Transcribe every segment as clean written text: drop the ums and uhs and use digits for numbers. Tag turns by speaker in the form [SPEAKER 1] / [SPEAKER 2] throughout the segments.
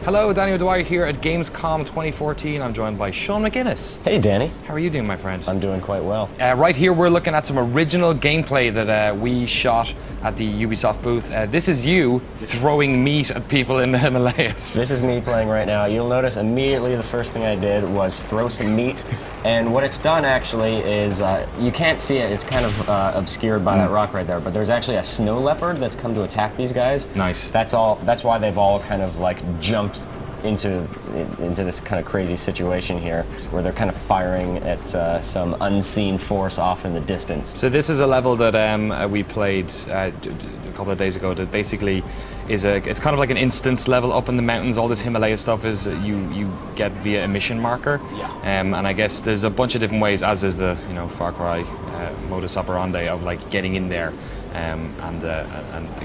[SPEAKER 1] Hello, Danny O'Dwyer here at Gamescom 2014. I'm joined by Sean McGuinness.
[SPEAKER 2] Hey, Danny.
[SPEAKER 1] How are you doing, my friend?
[SPEAKER 2] I'm doing quite well.
[SPEAKER 1] Right here, we're looking at some original gameplay that we shot at the Ubisoft booth. This is you throwing meat at people in the Himalayas.
[SPEAKER 2] This is me playing right now. You'll notice immediately the first thing I did was throw some meat. And what it's done actually is, you can't see it, it's kind of obscured by that rock right there, but there's actually a snow leopard that's come to attack these guys.
[SPEAKER 1] Nice.
[SPEAKER 2] That's why they've all kind of like jumped into this kind of crazy situation here, where they're kind of firing at some unseen force off in the distance.
[SPEAKER 1] So this is a level that we played a couple of days ago that basically is it's kind of like an instance level up in the mountains. All this Himalaya stuff is you get via a mission marker.
[SPEAKER 2] Yeah.
[SPEAKER 1] And I guess there's a bunch of different ways, as is the Far Cry modus operandi of like getting in there. And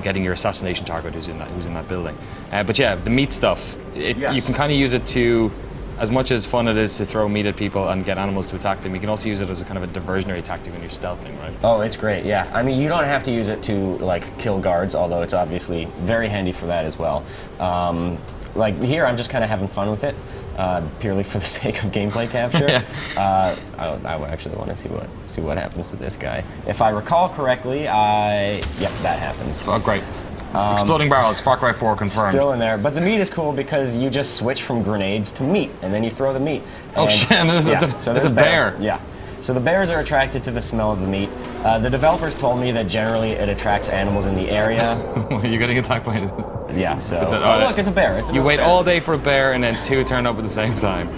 [SPEAKER 1] getting your assassination target who's in that building. But yeah, the meat stuff, you can kind of use it to, as much as fun it is to throw meat at people and get animals to attack them, you can also use it as a kind of a diversionary tactic when you're stealthing, right?
[SPEAKER 2] Oh, it's great, yeah. I mean, you don't have to use it to like kill guards, although it's obviously very handy for that as well. Like here, I'm just kind of having fun with it. Purely for the sake of gameplay capture.
[SPEAKER 1] Yeah.
[SPEAKER 2] I actually want to see what happens to this guy. If I recall correctly, yep, that happens.
[SPEAKER 1] Oh, great. Exploding barrels, Far Cry 4 confirmed.
[SPEAKER 2] Still in there, but the meat is cool because you just switch from grenades to meat, and then you throw the meat.
[SPEAKER 1] Oh shit! There's a bear.
[SPEAKER 2] Yeah. So the bears are attracted to the smell of the meat. The developers told me that generally it attracts animals in the area.
[SPEAKER 1] You're getting attacked by it.
[SPEAKER 2] Yeah, so...
[SPEAKER 1] look,
[SPEAKER 2] it's a bear.
[SPEAKER 1] You wait all day for a bear and then two turn up at the same time.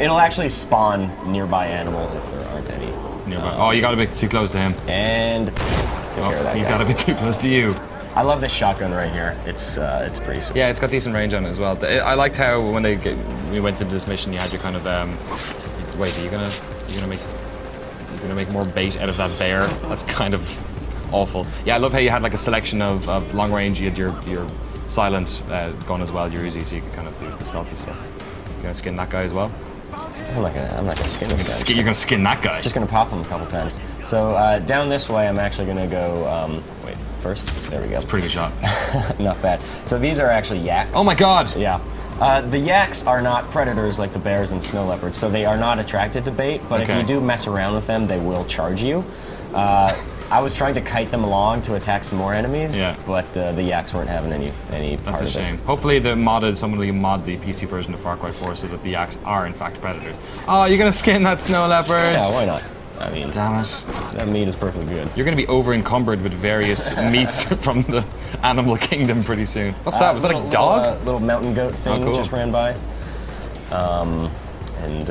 [SPEAKER 2] It'll actually spawn nearby animals if there aren't any.
[SPEAKER 1] Nearby. Oh, you gotta be too close to him.
[SPEAKER 2] And took care of that
[SPEAKER 1] you
[SPEAKER 2] guy.
[SPEAKER 1] gotta be too close to you.
[SPEAKER 2] I love this shotgun right here. It's pretty sweet.
[SPEAKER 1] Yeah, it's got decent range on it as well. I liked how when we went into this mission, you had your kind of wait, are you gonna make more bait out of that bear? That's kind of awful. Yeah, I love how you had like a selection of long range. You had your silent gun as well, your Uzi, so you could kind of do the stealthy stuff. You gonna skin that guy as well?
[SPEAKER 2] I'm not gonna skin this guy.
[SPEAKER 1] You're gonna skin that guy?
[SPEAKER 2] Just gonna pop him a couple times. So down this way, I'm actually gonna go. Wait, first. There we go.
[SPEAKER 1] It's a pretty good shot.
[SPEAKER 2] Not bad. So these are actually yaks.
[SPEAKER 1] Oh my god!
[SPEAKER 2] Yeah. The yaks are not predators like the bears and snow leopards, so they are not attracted to bait, but if you do mess around with them, they will charge you. I was trying to kite them along to attack some more enemies, but the yaks weren't having any part of it.
[SPEAKER 1] That's a shame. Hopefully somebody mod the PC version of Far Cry 4 so that the yaks are in fact predators. Oh, you're gonna skin that snow leopard?
[SPEAKER 2] Yeah, why not? I mean,
[SPEAKER 1] damn it.
[SPEAKER 2] That meat is perfectly good.
[SPEAKER 1] You're going to be over-encumbered with various meats from the animal kingdom pretty soon. What's that? Was that a dog?
[SPEAKER 2] Little mountain goat thing just ran by. And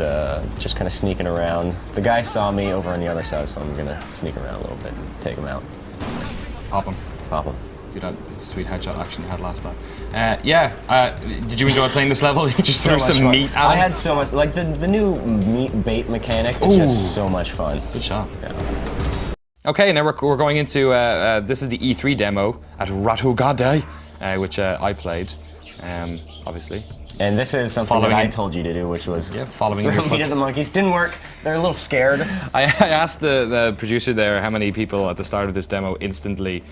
[SPEAKER 2] just kind of sneaking around. The guy saw me over on the other side, so I'm going to sneak around a little bit and take him out.
[SPEAKER 1] Pop him.
[SPEAKER 2] Pop him.
[SPEAKER 1] Do that sweet headshot action you had last time. Did you enjoy playing this level? You just threw some meat at him?
[SPEAKER 2] I had so much, like the new meat bait mechanic is just so much fun.
[SPEAKER 1] Good shot.
[SPEAKER 2] Yeah.
[SPEAKER 1] Okay, now we're going into, this is the E3 demo at Ratugade, which I played, obviously.
[SPEAKER 2] And this is something that I told you to do, which was
[SPEAKER 1] following your
[SPEAKER 2] meat at the monkeys. Didn't work. They're a little scared.
[SPEAKER 1] I asked the producer there how many people at the start of this demo instantly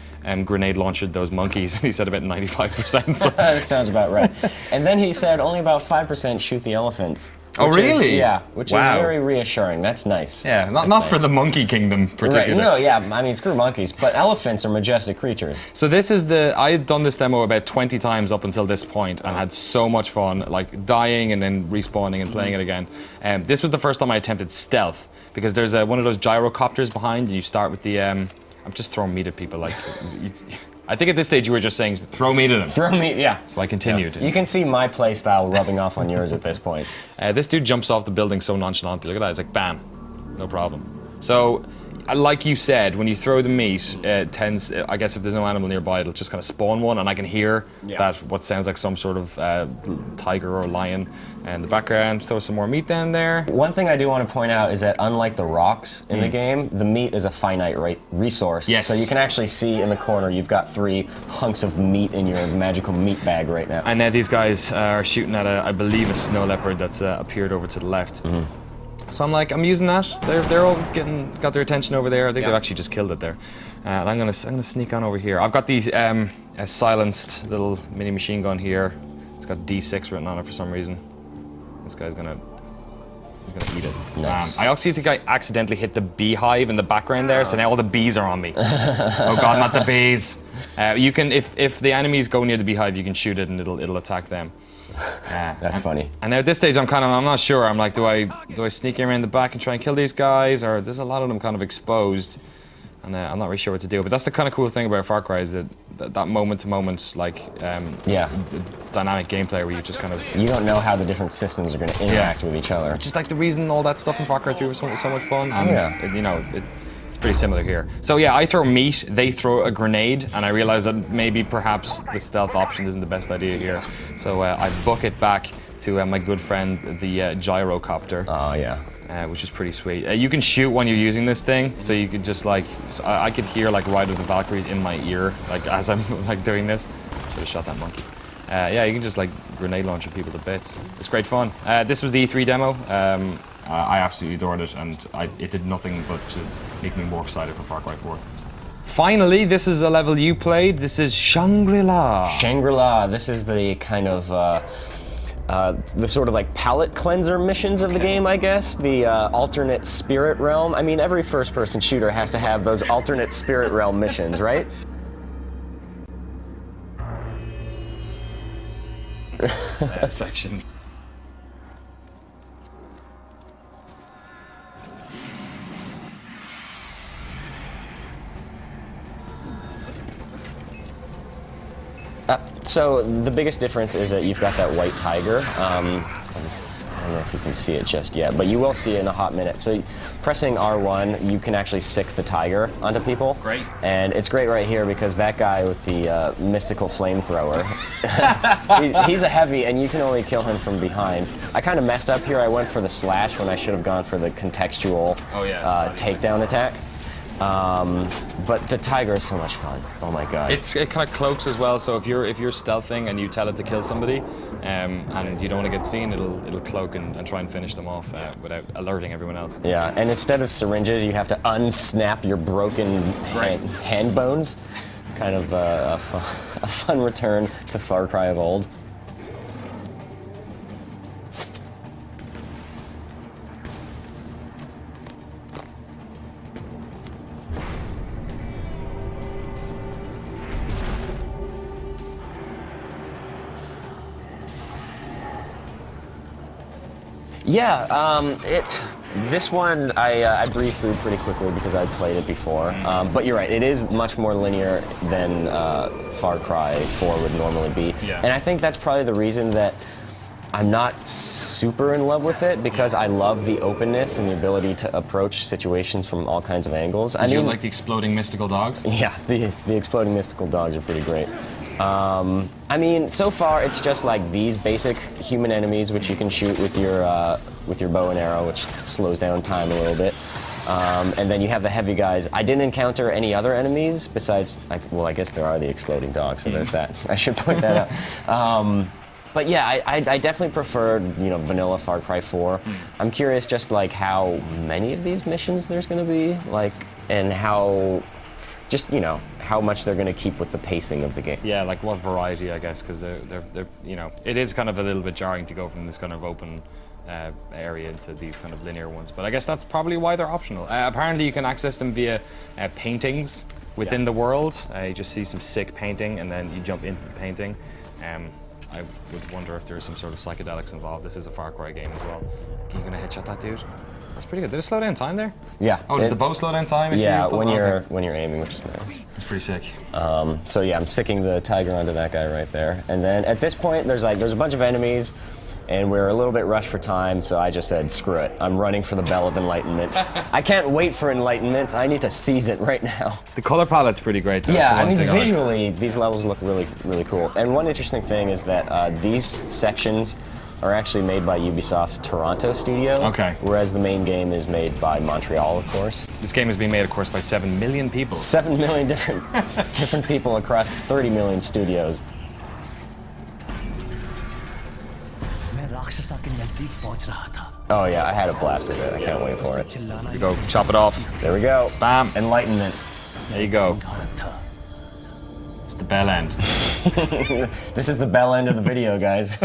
[SPEAKER 1] grenade launched those monkeys, and he said about 95%. So.
[SPEAKER 2] That sounds about right. And then he said only about 5% shoot the elephants.
[SPEAKER 1] Oh, really?
[SPEAKER 2] Which is very reassuring. That's nice.
[SPEAKER 1] Yeah, not for the monkey kingdom particularly.
[SPEAKER 2] Right. No, yeah, I mean, screw monkeys, but elephants are majestic creatures.
[SPEAKER 1] So this is I've done this demo about 20 times up until this point and had so much fun, like dying and then respawning and playing it again. This was the first time I attempted stealth, because there's one of those gyrocopters behind, and you start with the, I'm just throwing meat at people, like, I think at this stage you were just saying, throw meat at him.
[SPEAKER 2] Throw meat, yeah.
[SPEAKER 1] So I continued.
[SPEAKER 2] Yeah. You can see my play style rubbing off on yours at this point.
[SPEAKER 1] This dude jumps off the building so nonchalantly. Look at that, it's like, bam, no problem. So, like you said, when you throw the meat, it tends, I guess if there's no animal nearby, it'll just kind of spawn one, and I can hear that what sounds like some sort of tiger or lion in the background. Throw some more meat down there.
[SPEAKER 2] One thing I do want to point out is that unlike the rocks in the game, the meat is a finite resource.
[SPEAKER 1] Yes.
[SPEAKER 2] So you can actually see in the corner, you've got 3 hunks of meat in your magical meat bag right now.
[SPEAKER 1] And these guys are shooting at, I believe, a snow leopard that's appeared over to the left. So I'm using that. They're all got their attention over there. I think they've actually just killed it there. And I'm gonna sneak on over here. I've got these a silenced little mini machine gun here. got D6 written on it for some reason. This guy's gonna eat it.
[SPEAKER 2] Nice.
[SPEAKER 1] I actually think I accidentally hit the beehive in the background there, so now all the bees are on me. Oh god, not the bees. You can, if the enemies go near the beehive, you can shoot it and it'll attack them.
[SPEAKER 2] That's funny.
[SPEAKER 1] And now at this stage, I'm not sure. I'm like, do I sneak around the back and try and kill these guys, or there's a lot of them kind of exposed, and I'm not really sure what to do. But that's the kind of cool thing about Far Cry is that moment-to-moment, like, dynamic gameplay where you just kind of...
[SPEAKER 2] You don't know how the different systems are going to interact with each other.
[SPEAKER 1] Just like the reason all that stuff in Far Cry 3 was so much fun. And, it's pretty similar here. So yeah, I throw meat, they throw a grenade, and I realize that maybe perhaps the stealth option isn't the best idea here. So I book it back to my good friend, the gyrocopter.
[SPEAKER 2] Oh, yeah.
[SPEAKER 1] Which is pretty sweet. You can shoot when you're using this thing, so you could just like, I could hear like Ride of the Valkyries in my ear, like as I'm like doing this. Should have shot that monkey. Yeah, you can just like grenade launch people to bits. It's great fun. This was the E3 demo. I absolutely adored it, and it did nothing but to make me more excited for Far Cry 4. Finally, this is a level you played. This is Shangri-La.
[SPEAKER 2] Shangri-La. This is the kind of the sort of like palate cleanser missions of the game, I guess. The alternate spirit realm. I mean, every first-person shooter has to have those alternate spirit realm missions, right?
[SPEAKER 1] Sections.
[SPEAKER 2] So the biggest difference is that you've got that white tiger. I don't know if you can see it just yet, but you will see it in a hot minute. So pressing R1, you can actually sick the tiger onto people.
[SPEAKER 1] Great.
[SPEAKER 2] And it's great right here because that guy with the mystical flamethrower, he's a heavy and you can only kill him from behind. I kind of messed up here. I went for the slash when I should have gone for the contextual takedown attack. But the tiger is so much fun. Oh my god.
[SPEAKER 1] It kind of cloaks as well, so if you're stealthing and you tell it to kill somebody, and you don't want to get seen, it'll cloak and try and finish them off without alerting everyone else.
[SPEAKER 2] Yeah, and instead of syringes, you have to unsnap your broken hand bones. Kind of a fun return to Far Cry of old. Yeah, this one I breezed through pretty quickly because I'd played it before. But you're right, it is much more linear than Far Cry 4 would normally be.
[SPEAKER 1] Yeah.
[SPEAKER 2] And I think that's probably the reason that I'm not super in love with it, because I love the openness and the ability to approach situations from all kinds of angles.
[SPEAKER 1] Did you like the exploding mystical dogs?
[SPEAKER 2] Yeah, the exploding mystical dogs are pretty great. I mean, so far it's just like these basic human enemies, which you can shoot with your bow and arrow, which slows down time a little bit. And then you have the heavy guys. I didn't encounter any other enemies besides, well, I guess there are the exploding dogs, so there's that. I should point that out. But yeah, I definitely prefer, vanilla Far Cry 4. I'm curious just like how many of these missions there's going to be, like, and how. Just how much they're going to keep with the pacing of the game.
[SPEAKER 1] Yeah, like what variety, I guess, because they're it is kind of a little bit jarring to go from this kind of open area into these kind of linear ones. But I guess that's probably why they're optional. Apparently, you can access them via paintings within the world. You just see some sick painting, and then you jump into the painting. I would wonder if there's some sort of psychedelics involved. This is a Far Cry game as well. Are you gonna headshot that dude? That's pretty good. Did it slow down time there?
[SPEAKER 2] Yeah.
[SPEAKER 1] Oh, does the bow slow down time?
[SPEAKER 2] Yeah, when you're aiming, which is nice.
[SPEAKER 1] It's pretty sick.
[SPEAKER 2] So yeah, I'm sicking the tiger onto that guy right there. And then at this point, there's a bunch of enemies, and we're a little bit rushed for time, so I just said, screw it. I'm running for the Bell of Enlightenment. I can't wait for Enlightenment. I need to seize it right now.
[SPEAKER 1] The color palette's pretty great, though.
[SPEAKER 2] Yeah, I mean, visually, these levels look really, really cool. And one interesting thing is that these sections are actually made by Ubisoft's Toronto studio.
[SPEAKER 1] Okay.
[SPEAKER 2] Whereas the main game is made by Montreal, of course.
[SPEAKER 1] This game has been made, of course, by 7 million people.
[SPEAKER 2] 7 million different people across 30 million studios. Oh yeah, I had a blast with it. I can't wait for it.
[SPEAKER 1] Here we go, chop it off.
[SPEAKER 2] There we go.
[SPEAKER 1] Bam.
[SPEAKER 2] Enlightenment.
[SPEAKER 1] There you go. It's the bell end.
[SPEAKER 2] This is the bell end of the video, guys.